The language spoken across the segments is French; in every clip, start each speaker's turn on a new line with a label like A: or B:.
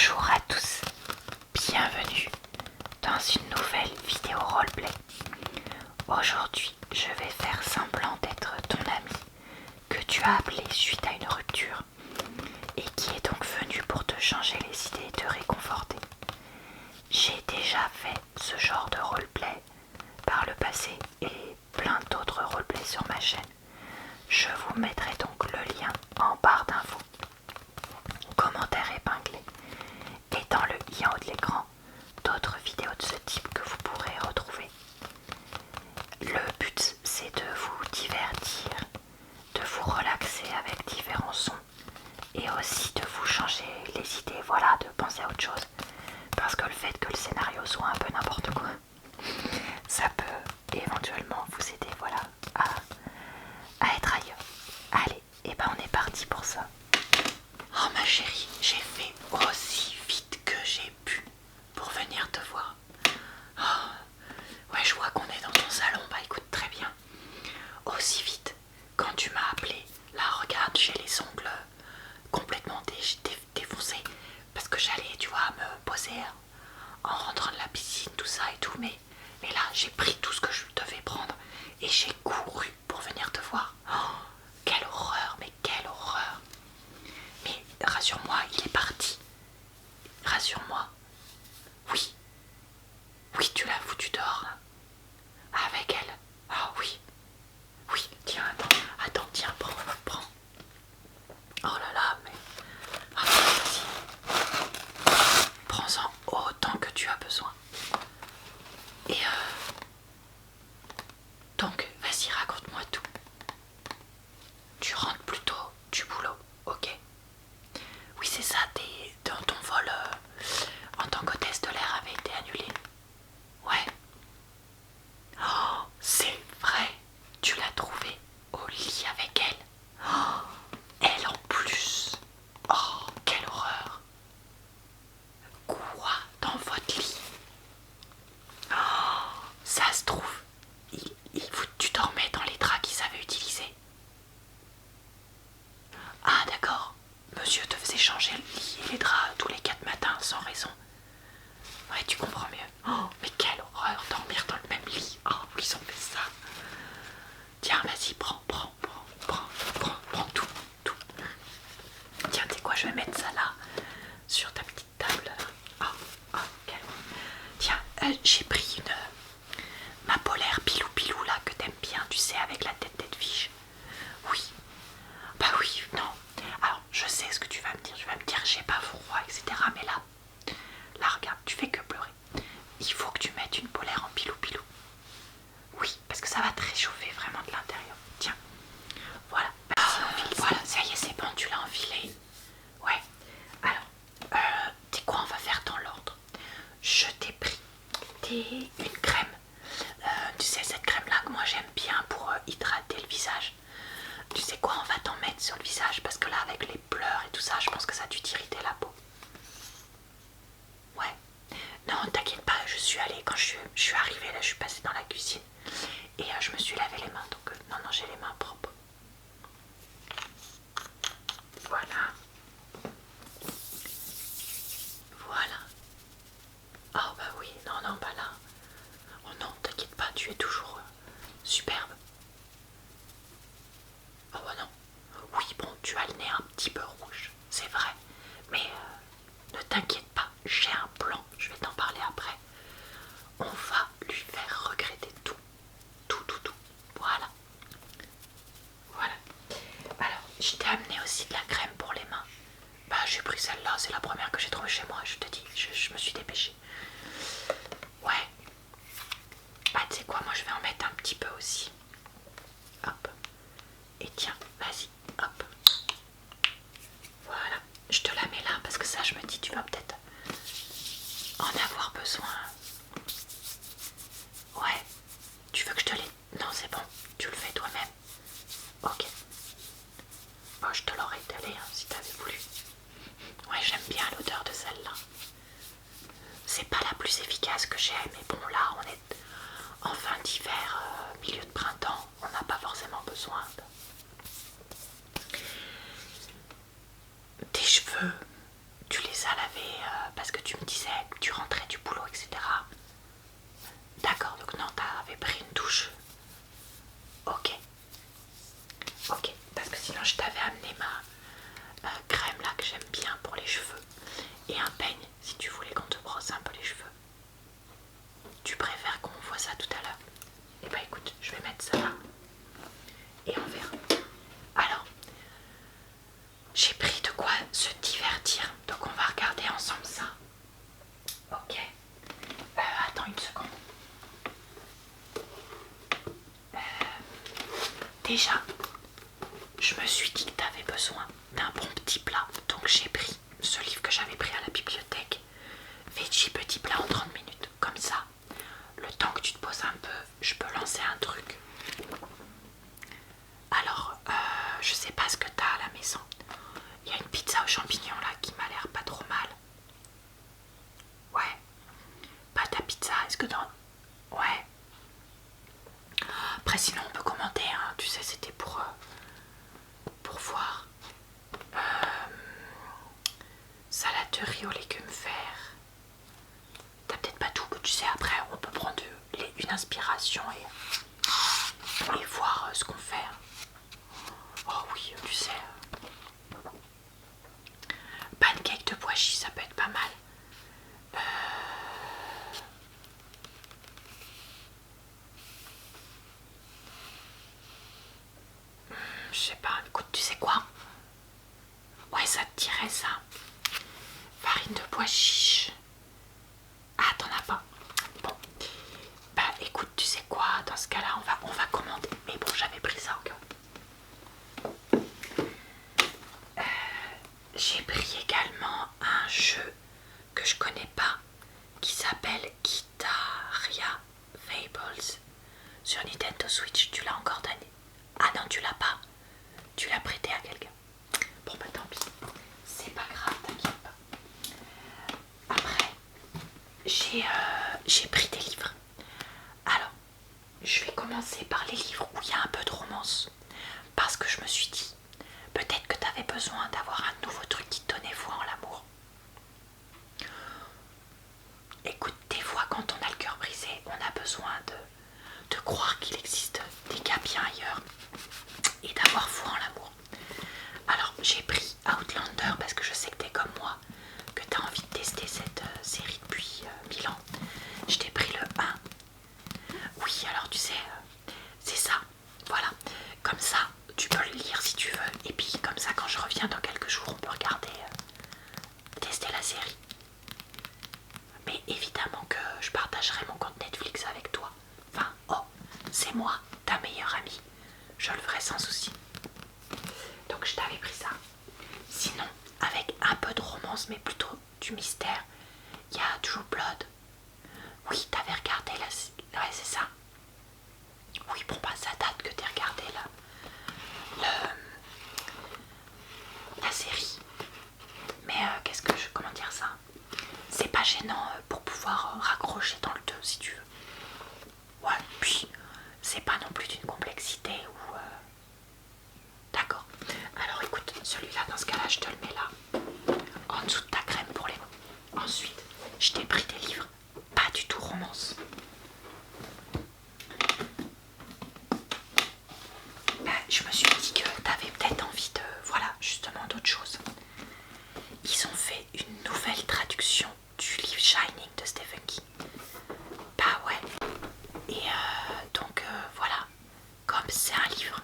A: Bonjour à tous, bienvenue dans une nouvelle vidéo roleplay. Aujourd'hui, je vais faire semblant d'être ton ami que tu as appelé suite à une rupture et qui est donc venu pour te changer les idées et te réconforter. J'ai déjà fait ce genre de roleplay par le passé et plein d'autres roleplays sur ma chaîne. Je vous mettrai donc le lien en barre d'infos, commentaire épinglé, et dans le i en haut de l'écran, d'autres vidéos de ce type que vous pourrez retrouver. Le but, c'est de vous divertir, de vous relaxer avec différents sons et aussi de vous changer les idées, voilà, de penser à autre chose. Parce que le fait que le scénario soit un peu n'importe quoi, ça peut éventuellement vous aider, voilà, à être ailleurs. Allez, et ben on est parti pour ça. Oh ma chérie, j'ai fait aussi vite que j'ai pu pour venir te voir. Oh, ouais, je vois qu'on est dans ton salon, bah écoute, très bien. Aussi vite, quand tu m'as appelé, là regarde, j'ai les ongles complètement défoncés parce que j'allais, tu vois, me poser en rentrant de la piscine, tout ça et tout, mais là j'ai pris tout ce que je devais prendre et j'ai couru pour venir te voir. Oh, quelle horreur, mais quelle horreur. Mais rassure-moi, il est parti. Rassure-moi. Oui. Oui, tu l'as foutu dehors. Avec elle. Ah oui. Oui, tiens, attends, tiens, prends. Oh là là, mais... Ah, vas-y. Prends-en autant que tu as besoin. Et donc, vas-y, raconte-moi tout. Tu rentres plutôt du boulot, ok? Oui, c'est ça, ton vol en tant qu'hôtesse de l'air avait été annulé. Ouais. Oh, c'est vrai. Tu l'as trouvée au lit avec elle. Oh, elle en plus. Oh, quelle horreur. Quoi, dans votre lit? Oh, ça se trouve, tu dormais dans les draps qu'ils avaient utilisés. Ah d'accord, monsieur te faisait changer le lit et les draps tous les 4 matins sans raison. Ouais, tu comprends mieux. Oh, mais quelle horreur, dormir dans le même lit. Oh, ils ont fait ça. Tiens, vas-y, prends tout. Tiens, tu sais quoi, je vais mettre ça là, sur ta petite table là. Oh, quelle... Tiens, j'ai pris ma polaire pilou là que t'aimes bien, tu sais, avec la tête fiche. Oui. Bah oui, non. Alors, je sais ce que tu vas me dire. Tu vas me dire, j'ai pas froid, etc. Mais là, regarde, tu fais que pleurer. Il faut que tu mettes une polaire en pilou. Oui, parce que ça va te réchauffer vraiment de l'intérieur. Tiens, voilà. Vas-y, enfile. Voilà, ça y est, c'est bon, tu l'as enfilé. Ouais. Alors, tu sais quoi, on va faire dans l'ordre. Je t'ai pris une crème. Tu sais, cette crème-là que moi j'aime bien pour hydrater le visage. Tu sais quoi, on va t'en mettre sur le visage parce que là, avec les pleurs et tout ça, je pense que ça a dû t'irriter la peau. Ouais. Non, t'inquiète pas, je suis allée, quand je suis arrivée, là, je suis passée dans la cuisine et je me suis lavé les mains. Donc, non, j'ai les mains propres. Voilà. Oh bah oui, non, bah là. Oh non, t'inquiète pas, tu es toujours superbe. Oh bah non. Oui, bon, tu as le nez un petit peu rouge, c'est vrai. Mais ne t'inquiète pas, j'ai un plan, je vais t'en parler après. On va lui faire regretter tout. Voilà. Alors, je t'ai amené aussi de la crème pour les mains. Bah, j'ai pris celle-là, c'est la première que j'ai trouvée chez moi, je te dis, je me suis dépêchée. Ouais. Bah, tu sais quoi, moi je vais en mettre un petit peu aussi. Hop. Et tiens, vas-y, hop. Voilà. Je te la mets là parce que ça, je me dis, tu vas peut-être en avoir besoin. Ouais. Tu veux que je te les... Non, c'est bon. Tu le fais toi-même. Ok. Bon, je te l'aurais étalé hein, si t'avais voulu. Ouais, j'aime bien l'odeur de celle-là. C'est pas la plus efficace que j'ai, mais bon, là, on est en fin d'hiver, milieu de printemps. On n'a pas forcément besoin de... Tes cheveux, tu les as lavés parce que tu me disais que tu rentrais du boulot, etc. D'accord, donc non, t'avais pris une douche. Ok, ok, parce que sinon je t'avais amené ma crème là que j'aime bien pour les cheveux et un peigne si tu voulais qu'on te brosse un peu les cheveux. Tu préfères qu'on voit ça tout à l'heure? Eh bah écoute, je vais mettre ça là et on verra. Alors, j'ai pris de quoi se divertir, donc on va regarder ensemble ça. Ok, attends une seconde. Déjà, je me suis dit que tu avais besoin d'un bon petit plat, donc j'ai pris ce livre que j'avais pris à la bibliothèque, Veggie petit plat en 30 minutes. Comme ça, le temps que tu te poses un peu, je peux lancer un truc. Alors, je sais pas ce que tu as à la maison. Il y a une pizza aux champignons là qui m'a l'air pas trop mal. Ouais, pâte à pizza, est-ce que dans... Ouais. Après sinon on peut commenter, hein. Tu sais, c'était pour voir. Salade de riz aux légumes verts. T'as peut-être pas tout, tu sais, après on peut prendre une inspiration et voir ce qu'on fait. Oh oui, tu sais. Pancake de pois chiches, ça peut être pas mal. Je sais pas, écoute, tu sais quoi? Ouais, ça te dirait ça. Farine de pois chiches. Ah, t'en as pas? Bon. Bah écoute, tu sais quoi? Dans ce cas-là, on va commander. Mais bon, j'avais pris ça au cas où. J'ai pris également un jeu que je connais pas qui s'appelle Guitaria Fables sur Nintendo Switch. Tu l'as encore donné? Ah non, tu l'as pas. Tu l'as prêté à quelqu'un. Bon bah tant pis. C'est pas grave, t'inquiète pas. Après, j'ai pris des livres. Alors, je vais commencer par les livres où il y a un peu de romance. Parce que je me suis dit, peut-être que tu avais besoin d'avoir un nouveau truc qui te donnait foi en l'amour. Écoute, des fois quand on a le cœur brisé, on a besoin de croire qu'il existe des gars bien ailleurs et d'avoir foi en l'amour. Alors j'ai pris Outlander parce que je sais que t'es comme moi, que t'as envie de tester cette série depuis 1000 ans. Je t'ai pris le 1. Oui, alors tu sais, c'est ça, voilà. Comme ça, tu peux le lire si tu veux. Et puis comme ça, quand je reviens dans quelques jours, on peut regarder, tester la série. Mais évidemment que je partagerai mon compte Netflix avec toi. Enfin, oh, c'est moi, ta meilleure amie. Je le ferai sans souci. Donc je t'avais pris ça. Sinon, avec un peu de romance, mais plutôt du mystère, il y a True Blood. Oui, t'avais regardé la... Ouais, c'est ça. Oui, bon, bah ça date que t'aies regardé la série. Mais qu'est-ce que je... Comment dire ça? C'est pas gênant pour pouvoir raccrocher dans le 2 si tu veux. Ouais, puis c'est pas non plus d'une complexité ou... D'accord. Alors écoute, celui-là, dans ce cas-là, je te le mets là, en dessous de ta crème pour les mots. Ensuite, je t'ai pris des livres, pas du tout romance. Je me suis dit que t'avais peut-être envie de... Voilà, justement d'autres choses. Ils ont fait une nouvelle traduction du livre Shining de Stephen King. Bah ouais. Et donc voilà, comme c'est un livre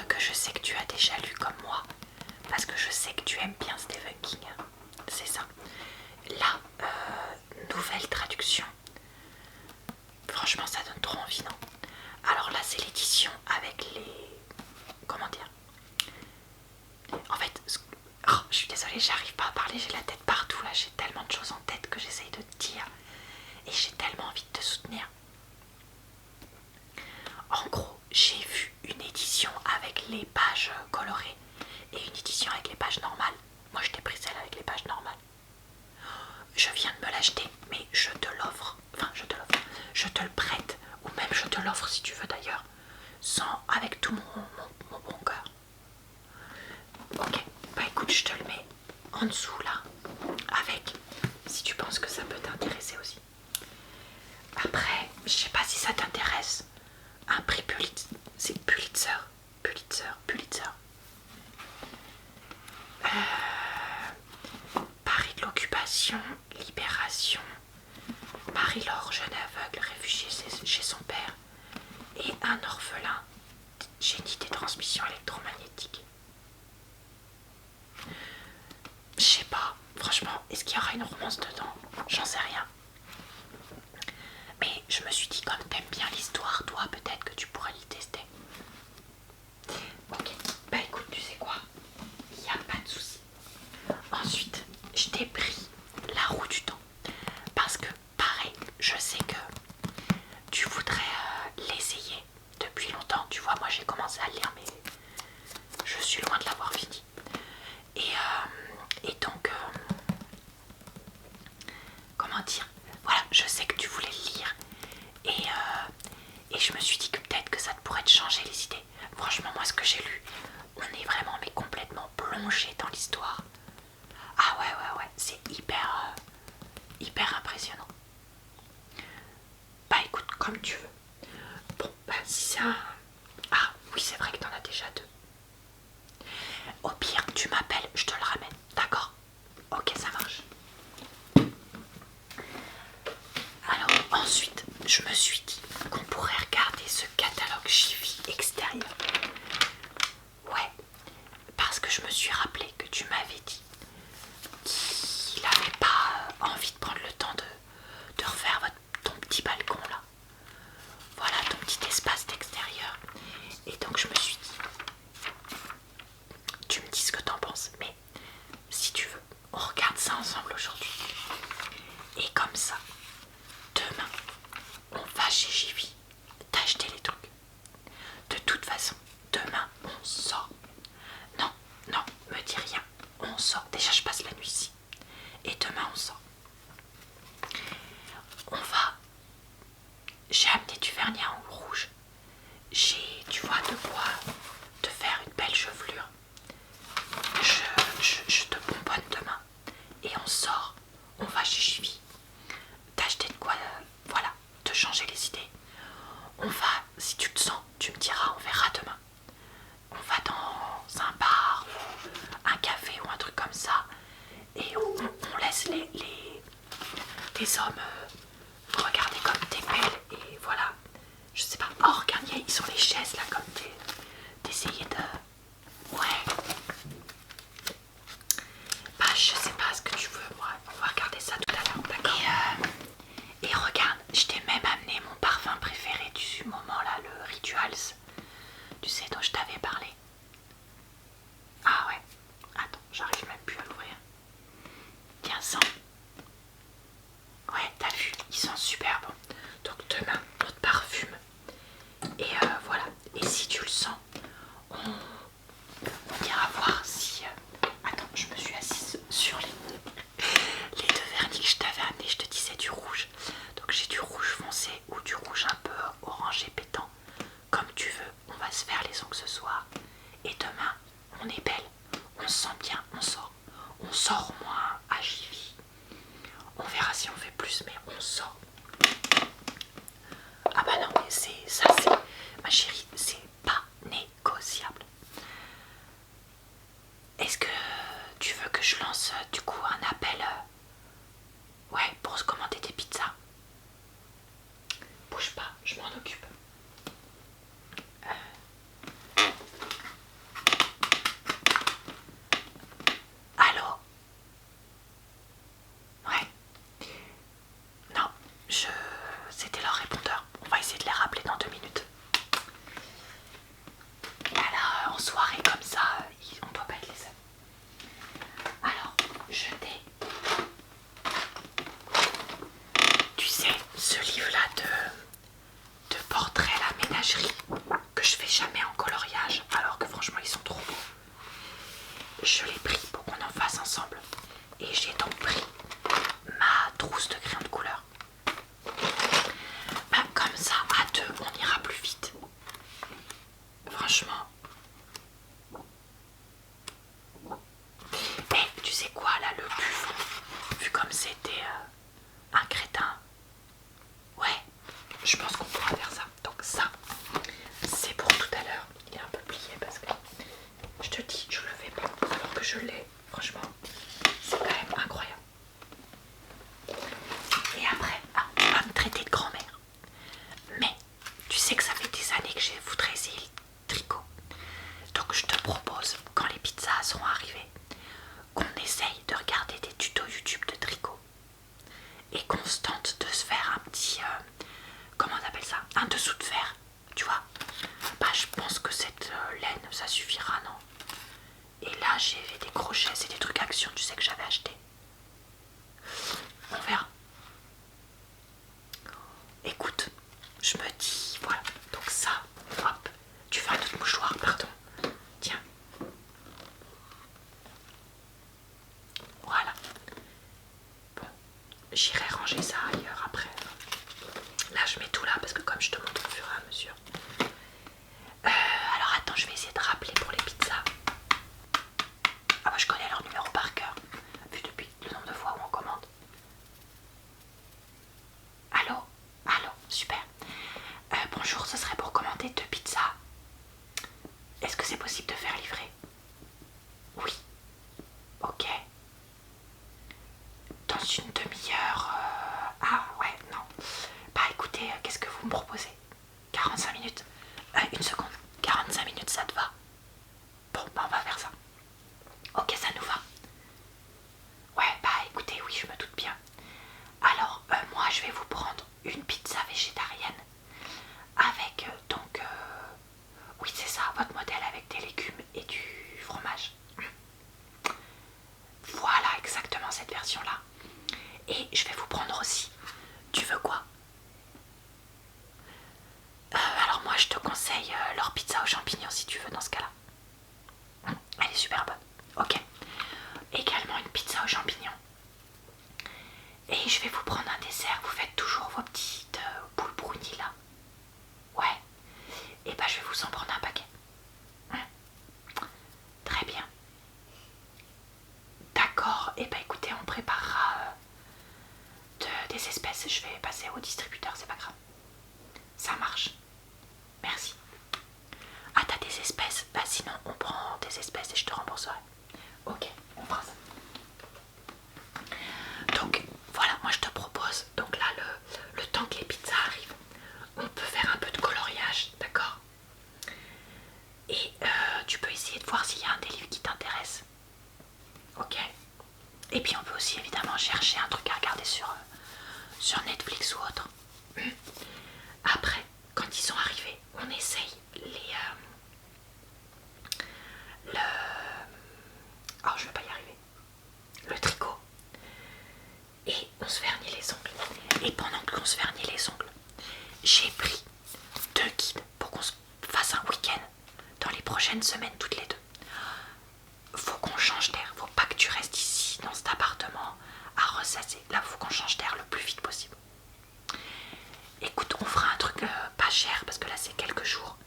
A: que je sais que tu as déjà lu comme moi, parce que je sais que tu aimes bien Stephen King, c'est ça. La nouvelle traduction, franchement ça donne trop envie, non? Alors là c'est l'édition avec les... Comment dire? En fait, oh, je suis désolée, j'arrive pas à parler, j'ai la tête partout là, j'ai tellement de choses en tête que j'essaye de te dire et j'ai tellement envie de te soutenir. En gros, j'ai vu une édition avec les pages colorées et une édition avec les pages normales. Moi, je t'ai pris celle avec les pages normales. Je viens de me l'acheter, mais je te l'offre. Enfin, je te l'offre. Je te le prête, ou même je te l'offre si tu veux d'ailleurs, avec tout mon bon cœur. Ok, bah écoute, je te le mets en dessous là, avec Libération, Libération. Marie-Laure, jeune aveugle, réfugiée chez son père, et un orphelin, génie des transmissions électromagnétiques. Je sais pas, franchement, est-ce qu'il y aura une romance dedans? J'en sais rien. Mais je me suis dit, comme t'aimes bien l'histoire, toi, peut-être que tu pourrais l'y tester. Ok, bah écoute, tu sais quoi? Il n'y a pas de souci. Ensuite, je t'ai pris La Roue du Temps. Parce que, pareil, je sais que tu voudrais l'essayer depuis longtemps. Tu vois, moi j'ai commencé à le lire, mais je suis loin de l'avoir fini. Et donc, comment dire? Voilà, je sais que tu voulais le lire. Et je me suis dit que peut-être que ça pourrait te changer les idées. Franchement, moi, ce que j'ai lu, on est vraiment mais complètement plongé dans l'histoire. Ah ouais, c'est hyper impressionnant. Bah écoute, comme tu veux. Bon, bah si c'est un... Ah oui, c'est vrai que t'en as déjà deux. Au pire, tu m'appelles, je te le ramène, d'accord? Ok, ça marche. Alors ensuite, je me suis dit qu'on pourrait regarder ce catalogue Jiffy extérieur. Ouais, parce que je me suis rappelé que tu m'avais dit qu'il n'avait pas envie de prendre le temps de refaire ton petit balcon là. Voilà, ton petit espace d'extérieur. Et donc je me suis dit, tu me dis ce que t'en penses, mais si tu veux, on regarde ça ensemble aujourd'hui. Et comme ça, demain, on va chez Jiffy t'acheter les trucs. De toute façon, demain, on sort. Non, me dis rien. On sort. Déjà, je passe la nuit ici. Et demain, on sort. On va... J'ai amené du vernis à ongles rouge. J'ai, tu vois, de quoi te faire une belle chevelure. Je te bonbonne demain. Et on sort. On va chez Jiffy. T'acheter de quoi, voilà, te changer les idées. On va, si tu le sens, tu me diras, on verra demain. On va dans un bar, ou un café ou un truc comme ça. Et on laisse les hommes regarder comme t'es belle. Et voilà, je sais pas. Oh, regarde, ils sont les chaises là, comme d'essayer de... Ouais. Bah, je sais pas ce que tu veux, moi. On va regarder ça tout à l'heure, d'accord? Et regarde, je t'ai même amené mon parfum préféré du moment là, le Rituals. Tu sais, dont je t'avais parlé. Ah ouais. Attends, j'arrive même plus à l'ouvrir. Tiens, sens. Ouais, t'as vu, ils sont super bons. Donc demain, on te parfume. Et voilà. Et si tu le sens, on ira voir si... Attends, je me suis assise sur les deux vernis que je t'avais amenés. Je te disais du rouge. Donc j'ai du rouge foncé ou du rouge un peu orangé pétant. Comme tu veux, on va se faire les ongles ce soir. Et demain, on est belle. On se sent bien, on sort. On sort au moins à Jiffy. On verra si on fait plus, mais on sort. Ah bah non, mais ça c'est... Ma chérie, c'est pas négociable. Est-ce que tu veux que je lance du coup un appel ouais, pour se commander des pizzas? Bouge pas, je m'en occupe. Allô? Ouais. Non, c'était leur répondeur. On va essayer de les rappeler dans 2 minutes. Alors, en soirée comme ça, on doit pas être les seuls. Alors, je t'ai... Tu sais, ce livre-là de portraits à la ménagerie que je fais jamais en coloriage, alors que franchement ils sont trop beaux. Je l'ai pris pour qu'on en fasse ensemble. Et j'ai donc pris ma trousse de crayon de couleur. Bah, comme ça, à deux, on ira plus vite. Franchement. Et tu sais quoi, là, le buffon, vu comme c'était un crétin, ouais, je pense qu'on pourra faire ça. Donc ça, c'est pour tout à l'heure. Il est un peu plié parce que, je te dis, je le fais pas alors que je l'ai. Franchement, c'est quand même incroyable. J'irai ranger ça ailleurs après. Là je mets tout là parce que comme je te montre au fur et à mesure. Alors attends, je vais essayer de rappeler pour les pizzas. Ah bah je connais leur numéro par cœur, vu depuis le nombre de fois où on commande. Allô? Allô? Super. Bonjour, ce serait pour commander 2 pizzas. Est-ce que c'est possible de faire livrer? Oui. Ok. Dans une demi-heure. Ah ouais, non. Bah écoutez, qu'est-ce que vous me proposez? 45 minutes? Une seconde. 45 minutes, ça te va? Bon, bah on va faire ça. Ok, ça nous va. Ouais, bah écoutez, oui, je me doute bien. Alors, moi, je vais vous prendre une pizza végétarienne avec, oui, c'est ça, votre modèle avec des légumes et du fromage. Voilà, exactement cette version-là. Et je vais vous prendre aussi. Tu veux quoi? Alors moi, je te conseille leur pizza aux champignons si tu veux dans ce cas-là. Elle est super bonne. Ok. Également une pizza aux champignons. Et je vais vous prendre un dessert. Vous faites toujours vos petites boules brownies là. Ouais. Et bah je vais vous en prendre un paquet. Très bien. D'accord. Et bah écoutez, on préparera des espèces. Je vais passer au distributeur, c'est pas grave. Ça marche. Merci. Ah, t'as des espèces? Bah sinon on prend des espèces et je te rembourserai. Ok, on fera ça. Donc voilà, moi je te propose, donc là le temps que les pizzas arrivent, on peut faire un peu de coloriage, d'accord? Et tu peux essayer de voir s'il y a un des livres qui t'intéresse. Ok. Et puis on peut aussi évidemment chercher un truc à regarder sur Netflix ou autre. Après, quand ils sont arrivés, on essaye oh, je vais pas y arriver. Le tricot. Et on se vernit les ongles. Et pendant que l'on se vernit les ongles, j'ai pris 2 guides pour qu'on se fasse un week-end dans les prochaines semaines toutes les 2. Faut qu'on change d'air. Faut pas que tu restes ici dans cet appartement à ressasser. Là, faut qu'on change d'air le plus vite possible. Écoute, on fera un truc pas cher parce que là c'est quelques jours.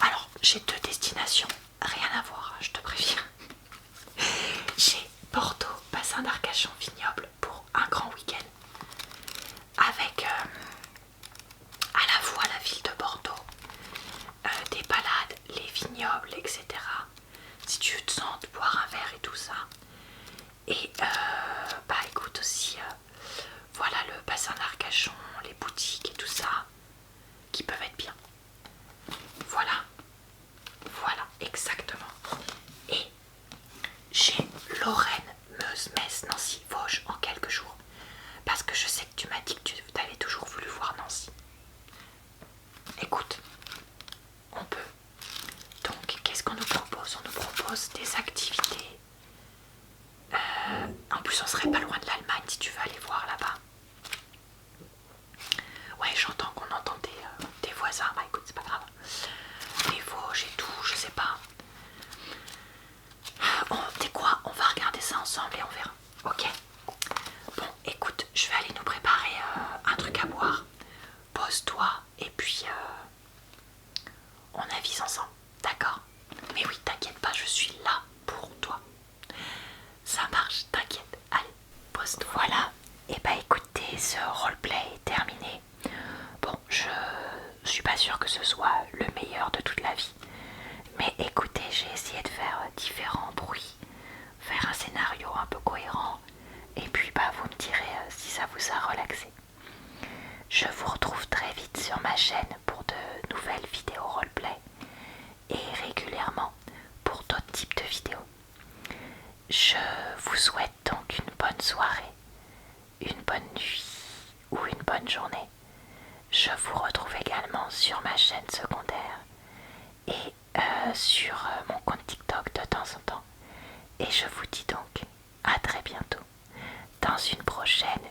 A: Alors, j'ai 2 destinations. Rien à voir, je te préviens. J'ai Bordeaux, bassin d'Arcachon, vignoble pour un grand week-end. Avec à la fois la ville de Bordeaux, des balades, les vignobles, etc. Si tu te sens de boire un verre et tout ça. Et bah écoute aussi, voilà le bassin d'Arcachon, les boutiques et tout ça, qui peuvent être bien. Voilà, voilà, exactement. Et j'ai Lorraine, Meuse, Metz, Nancy, Vosges en quelques jours. Parce que je sais que tu m'as dit que tu avais toujours voulu voir Nancy. Écoute, on peut. Donc, qu'est-ce qu'on nous propose? On nous propose des activités. En plus, on serait pas loin de l'Allemagne si tu veux aller voir là-bas. Ouais, j'entends qu'on entend des voisins. Bah écoute, c'est pas grave. Les Vosges et tout, je sais pas. T'es quoi? On va regarder ça ensemble et on verra. Ok. Bon, écoute, je vais aller nous préparer un truc à boire. Pose-toi et puis on avise ensemble. D'accord? Mais oui, t'inquiète pas, je suis là pour toi. Ça marche, t'inquiète. Allez, pose-toi. Voilà. Et bah écoutez, ce roleplay est terminé. Bon, je suis pas sûre que ce soit le meilleur de toute la vie. Mais écoutez, j'ai essayé de faire différents bruits, faire un scénario un peu cohérent. Et puis bah vous me direz si ça vous a relaxé. Je vous retrouve très vite sur ma chaîne pour de nouvelles vidéos roleplay et régulièrement pour d'autres types de vidéos. Je vous souhaite donc une bonne soirée, une bonne nuit ou une bonne journée. Je vous retrouve également sur ma chaîne secondaire et sur mon compte TikTok de temps en temps. Et je vous dis donc à très bientôt dans une prochaine